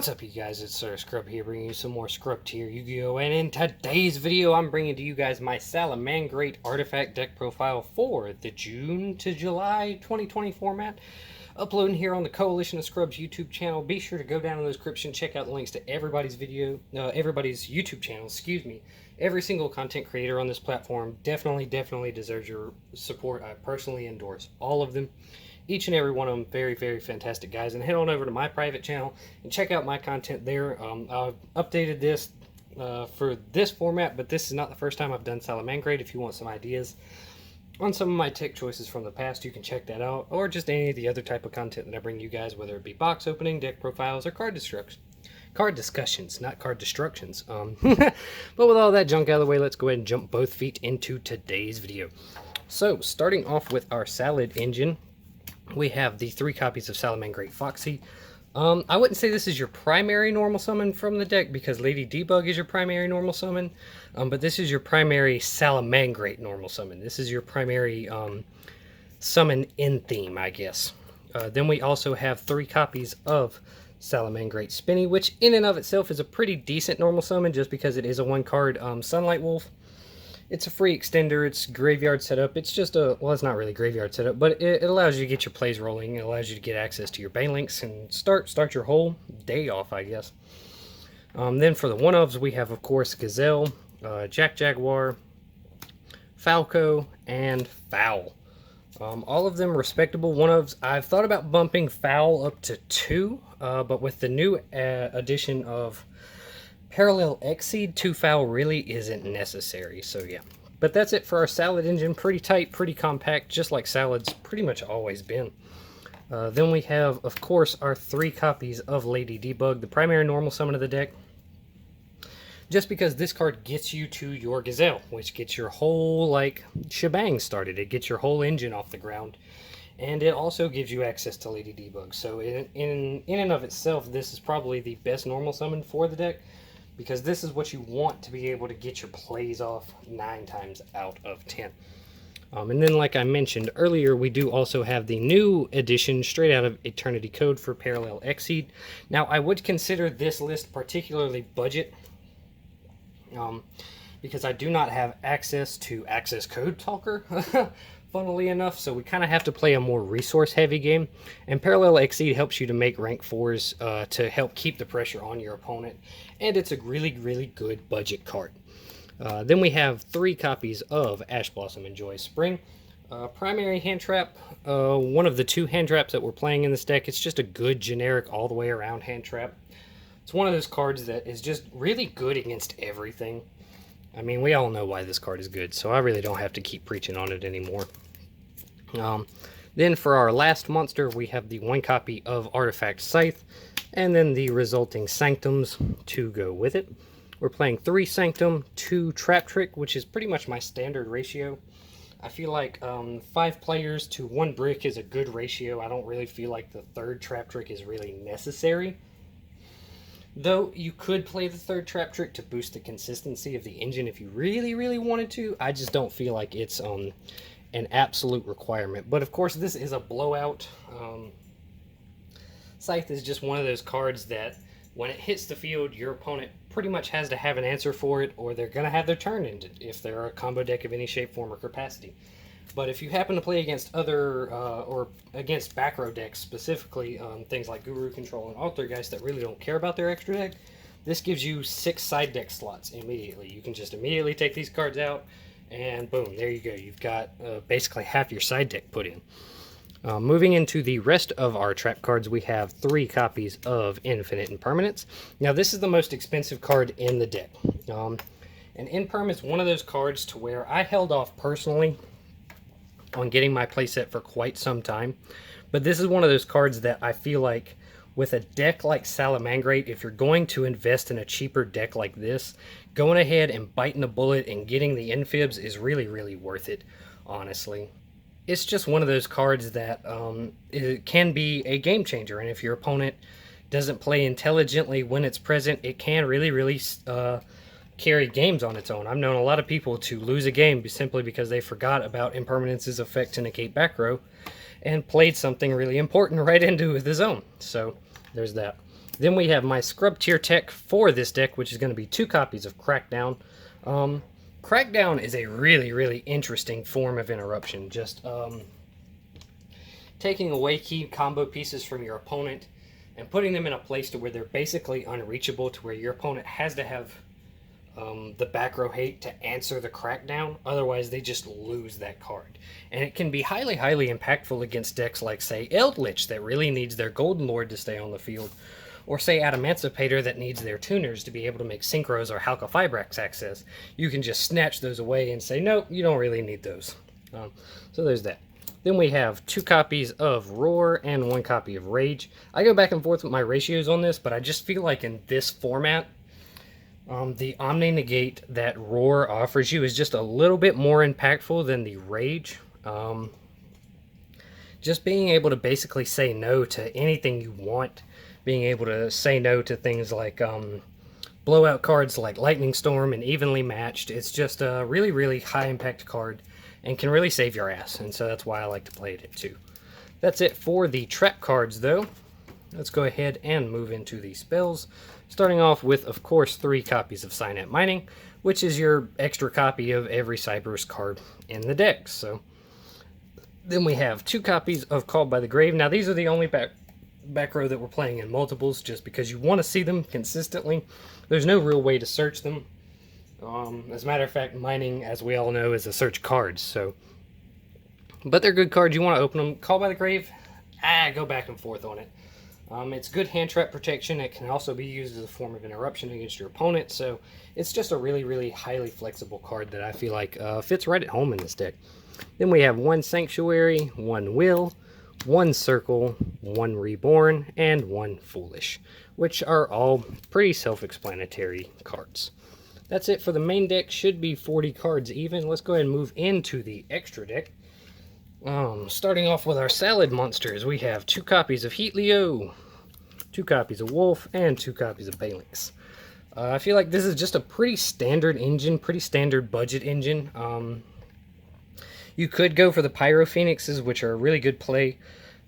What's up, you guys? It's Sir Scrub here, bringing you some more Scrub Tier Yu-Gi-Oh! And in today's video, I'm bringing to you guys my Salamangreat artifact deck profile for the June to July 2020 format. Uploading here on the Coalition of Scrubs YouTube channel. Be sure to go down in the description, check out the links to everybody's YouTube channel, excuse me. Every single content creator on this platform definitely deserves your support. I personally endorse all of them. Each and every one of them very fantastic guys, and head on over to my private channel and check out my content there. I've updated this for this format, but this is not the first time I've done Salamangreat. If you want some ideas on some of my tech choices from the past, you can check that out, or just any of the other type of content that I bring you guys, whether it be box opening, deck profiles, or card discussions, not card destructions. But with all that junk out of the way, let's go ahead and jump both feet into today's video. So starting off with our Salad engine, we have the 3 copies of Salamangreat Foxy. I wouldn't say this is your primary normal summon from the deck, because Lady Debug is your primary normal summon, but this is your primary Salamangreat normal summon. This is your primary summon in theme, I guess. Then we also have 3 copies of Salamangreat Spinny, which in and of itself is a pretty decent normal summon, just because it is a 1-card Sunlight Wolf. It's a free extender, it's graveyard setup, it's just a, well, it's not really graveyard setup, but it allows you to get your plays rolling, it allows you to get access to your Banelinks and start your whole day off, I guess. Then for the one-ofs, we have, of course, Gazelle, Jaguar, Falco, and Fowl. All of them respectable one-ofs. I've thought about bumping Fowl up to 2, but with the new addition of Parallel Exceed, 2 Foul really isn't necessary, so yeah. But that's it for our Salad engine. Pretty tight, pretty compact, just like Salad's pretty much always been. Then we have, of course, our 3 copies of Lady Debug, the primary normal summon of the deck. Just because this card gets you to your Gazelle, which gets your whole, like, shebang started. It gets your whole engine off the ground. And it also gives you access to Lady Debug. So in and of itself, this is probably the best normal summon for the deck, because this is what you want to be able to get your plays off 9 times out of 10. And then, like I mentioned earlier, we do also have the new edition straight out of Eternity Code for Parallel Exceed. Now, I would consider this list particularly budget, because I do not have access to Access Code Talker, funnily enough, so we kind of have to play a more resource-heavy game, and Parallel Exceed helps you to make rank 4s to help keep the pressure on your opponent, and it's a really good budget card. Then we have 3 copies of Ash Blossom Enjoy Spring. Primary hand trap, one of the 2 hand traps that we're playing in this deck. It's just a good generic all the way around hand trap. It's one of those cards that is just really good against everything. I mean, we all know why this card is good, so I really don't have to keep preaching on it anymore. Then for our last monster, we have the 1 copy of Artifact Scythe, and then the resulting Sanctums to go with it. We're playing 3 Sanctum, 2 Trap Trick, which is pretty much my standard ratio. I feel like 5 players to 1 brick is a good ratio. I don't really feel like the 3rd Trap Trick is really necessary. Though you could play the 3rd Trap Trick to boost the consistency of the engine if you really wanted to. I just don't feel like it's an absolute requirement. But of course, this is a blowout. Scythe is just one of those cards that when it hits the field, your opponent pretty much has to have an answer for it, or they're going to have their turn ended if they're a combo deck of any shape, form, or capacity. But if you happen to play against other, or against back row decks, specifically things like Guru Control and Altergeist that really don't care about their extra deck, this gives you 6 side deck slots immediately. You can just immediately take these cards out, and boom, there you go. You've got basically half your side deck put in. Moving into the rest of our trap cards, we have 3 copies of Infinite Impermanence. Now, this is the most expensive card in the deck. And Imperm is one of those cards to where I held off personally on getting my playset for quite some time. But this is one of those cards that I feel like with a deck like Salamangreat, if you're going to invest in a cheaper deck like this, going ahead and biting the bullet and getting the infibs is really worth it, honestly. It's just one of those cards that it can be a game changer, and if your opponent doesn't play intelligently when it's present, it can really carry games on its own. I've known a lot of people to lose a game simply because they forgot about Impermanence's effect to negate back row and played something really important right into the zone. So there's that. Then we have my Scrub Tier tech for this deck, which is going to be 2 copies of Crackdown. Crackdown is a really interesting form of interruption. Just taking away key combo pieces from your opponent and putting them in a place to where they're basically unreachable, to where your opponent has to have the back row hate to answer the Crackdown. Otherwise, they just lose that card. And it can be highly impactful against decks like, say, Eldritch, that really needs their Golden Lord to stay on the field. Or, say, Adamancipator, that needs their tuners to be able to make Synchros or Halka Fibrax access. You can just snatch those away and say, nope, you don't really need those. So there's that. Then we have 2 copies of Roar and 1 copy of Rage. I go back and forth with my ratios on this, but I just feel like in this format, the Omni Negate that Roar offers you is just a little bit more impactful than the Rage. Just being able to basically say no to anything you want, being able to say no to things like blowout cards like Lightning Storm and Evenly Matched. It's just a really high impact card and can really save your ass, and so that's why I like to play it too. That's it for the trap cards though. Let's go ahead and move into the spells. Starting off with, of course, 3 copies of Signet Mining, which is your extra copy of every Cyberus card in the deck. So then we have 2 copies of Called by the Grave. Now these are the only back row that we're playing in multiples, just because you want to see them consistently. There's no real way to search them. As a matter of fact, mining, as we all know, is a search cards. So, but they're good cards. You want to open them. Called by the Grave, go back and forth on it. It's good hand trap protection. It can also be used as a form of interruption against your opponent. So it's just a really highly flexible card that I feel like fits right at home in this deck. Then we have 1 Sanctuary, 1 Will, 1 Circle, 1 Reborn, and 1 Foolish, which are all pretty self-explanatory cards. That's it for the main deck. Should be 40 cards even. Let's go ahead and move into the extra deck. Starting off with our salad monsters, we have 2 copies of Heatleo, 2 copies of Wolf, and 2 copies of Balinx. I feel like this is just a pretty standard engine, pretty standard budget engine. You could go for the Pyro Phoenixes, which are a really good play,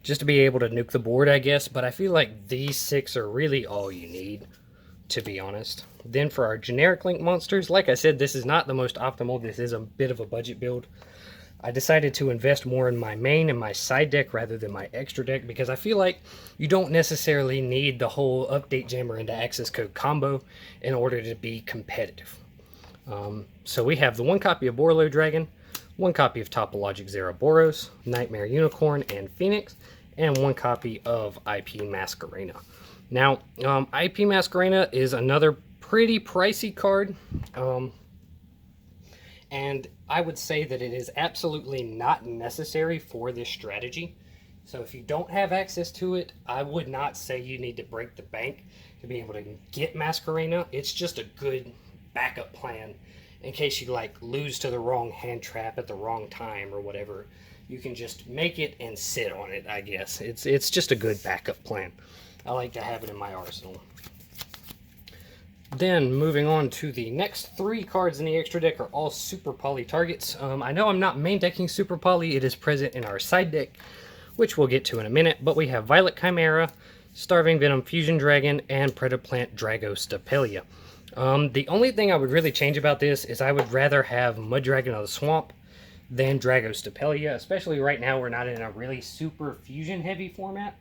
just to be able to nuke the board, I guess, but I feel like these 6 are really all you need, to be honest. Then for our generic Link monsters, like I said, this is not the most optimal. This is a bit of a budget build. I decided to invest more in my main and my side deck rather than my extra deck, because I feel like you don't necessarily need the whole Update Jammer into Access Code combo in order to be competitive. So we have the 1 copy of Borlo Dragon, 1 copy of Topologic Zeraboros, Nightmare Unicorn, and Phoenix, and 1 copy of IP Masquerena. Now, IP Masquerena is another pretty pricey card, and I would say that it is absolutely not necessary for this strategy. So if you don't have access to it, I would not say you need to break the bank to be able to get Masquerena. It's just a good backup plan in case you like lose to the wrong hand trap at the wrong time or whatever. You can just make it and sit on it, I guess. It's just a good backup plan. I like to have it in my arsenal. Then, moving on to the next 3 cards in the extra deck are all Super Poly targets. I know I'm not main decking Super Poly. It is present in our side deck, which we'll get to in a minute. But we have Violet Chimera, Starving Venom Fusion Dragon, and Predaplant Dragostapelia. The only thing I would really change about this is I would rather have Mud Dragon of the Swamp than Dragostapelia, especially right now we're not in a really super fusion heavy format.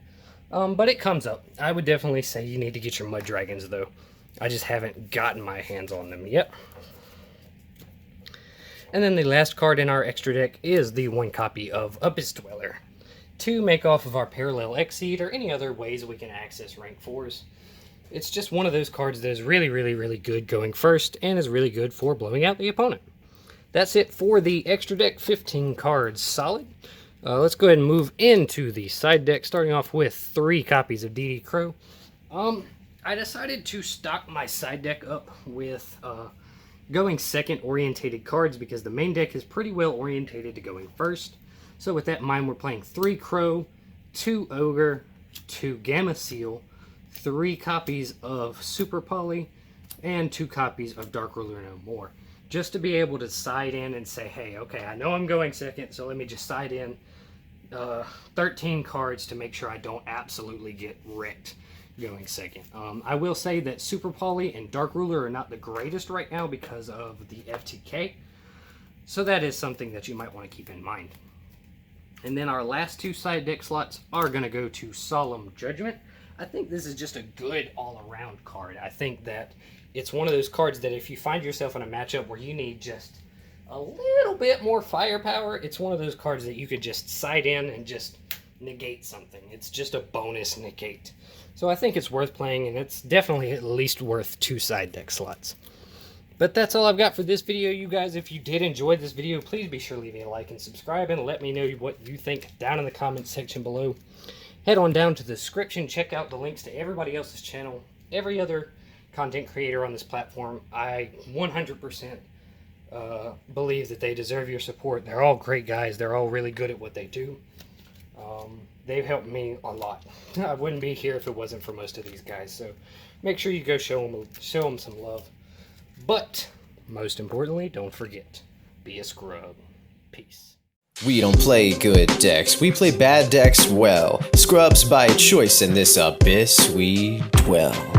But it comes up. I would definitely say you need to get your Mud Dragons though. I just haven't gotten my hands on them yet. And then the last card in our extra deck is the 1 copy of Abyss Dweller, to make off of our Parallel Exceed or any other ways we can access rank 4s. It's just one of those cards that is really good going first and is really good for blowing out the opponent. That's it for the extra deck, 15 cards solid. Let's go ahead and move into the side deck, starting off with 3 copies of DD Crow. I decided to stock my side deck up with going second orientated cards because the main deck is pretty well orientated to going first. So with that in mind, we're playing 3 Crow, 2 Ogre, 2 Gamma Seal, 3 copies of Super Poly, and 2 copies of Dark Ruler No More. Just to be able to side in and say, hey, okay, I know I'm going second, so let me just side in 13 cards to make sure I don't absolutely get wrecked going second. I will say that Super Poly and Dark Ruler are not the greatest right now because of the FTK. So that is something that you might want to keep in mind. And then our last two side deck slots are going to go to Solemn Judgment. I think this is just a good all-around card. I think that it's one of those cards that if you find yourself in a matchup where you need just a little bit more firepower, it's one of those cards that you could just side in and just negate something. It's just a bonus negate. So I think it's worth playing, and it's definitely at least worth two side deck slots. But that's all I've got for this video, you guys. If you did enjoy this video, please be sure to leave me a like and subscribe, and let me know what you think down in the comments section below. Head on down to the description, check out the links to everybody else's channel, every other content creator on this platform. I 100% believe that they deserve your support. They're all great guys. They're all really good at what they do. They've helped me a lot. I wouldn't be here if it wasn't for most of these guys. So make sure you go show them some love. But most importantly, don't forget, be a scrub. Peace. We don't play good decks, we play bad decks well. Scrubs by choice, in this abyss we dwell.